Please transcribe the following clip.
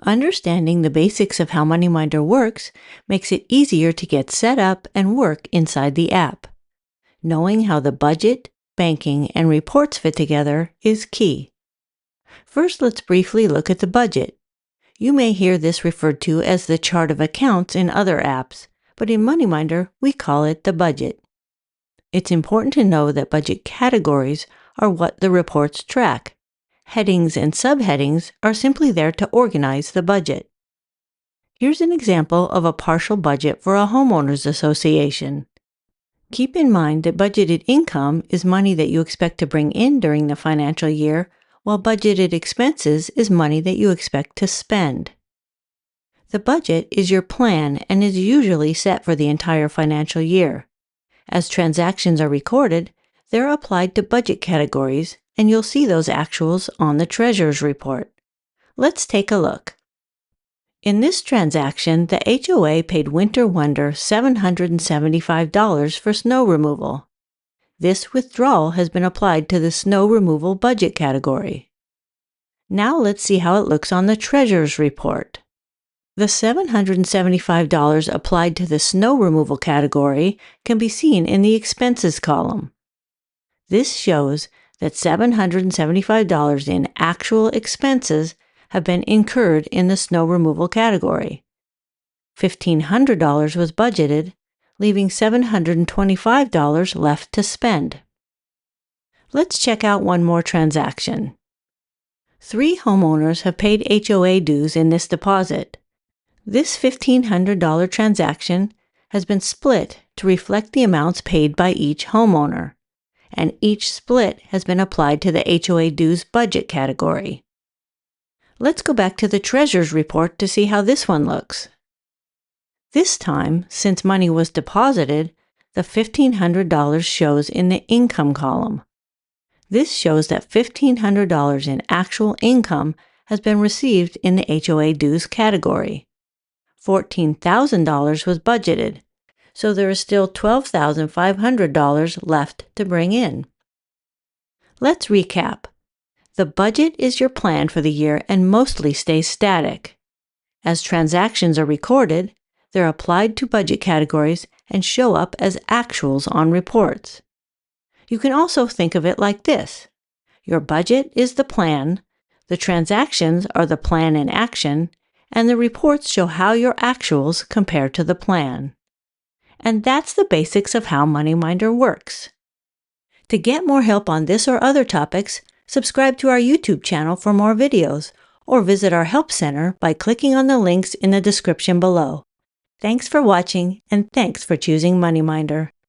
Understanding the basics of how MoneyMinder works makes it easier to get set up and work inside the app. Knowing how the budget, banking, and reports fit together is key. First, let's briefly look at the budget. You may hear this referred to as the chart of accounts in other apps, but in MoneyMinder, we call it the budget. It's important to know that budget categories are what the reports track. Headings and subheadings are simply there to organize the budget. Here's an example of a partial budget for a homeowners association. Keep in mind that budgeted income is money that you expect to bring in during the financial year, while budgeted expenses is money that you expect to spend. The budget is your plan and is usually set for the entire financial year. As transactions are recorded, they're applied to budget categories, and you'll see those actuals on the Treasurer's report. Let's take a look. In this transaction, the HOA paid Winter Wonder $775 for snow removal. This withdrawal has been applied to the snow removal budget category. Now let's see how it looks on the Treasurer's report. The $775 applied to the snow removal category can be seen in the expenses column. This shows that $775 in actual expenses have been incurred in the snow removal category. $1,500 was budgeted, leaving $725 left to spend. Let's check out one more transaction. 3 homeowners have paid HOA dues in this deposit. This $1,500 transaction has been split to reflect the amounts paid by each homeowner, and each split has been applied to the HOA dues budget category. Let's go back to the Treasurer's report to see how this one looks. This time, since money was deposited, the $1,500 shows in the income column. This shows that $1,500 in actual income has been received in the HOA dues category. $14,000 was budgeted, so there is still $12,500 left to bring in. Let's recap. The budget is your plan for the year and mostly stays static. As transactions are recorded, they're applied to budget categories and show up as actuals on reports. You can also think of it like this. Your budget is the plan, the transactions are the plan in action, and the reports show how your actuals compare to the plan. And that's the basics of how MoneyMinder works. To get more help on this or other topics, subscribe to our YouTube channel for more videos, or visit our Help Center by clicking on the links in the description below. Thanks for watching, and thanks for choosing MoneyMinder.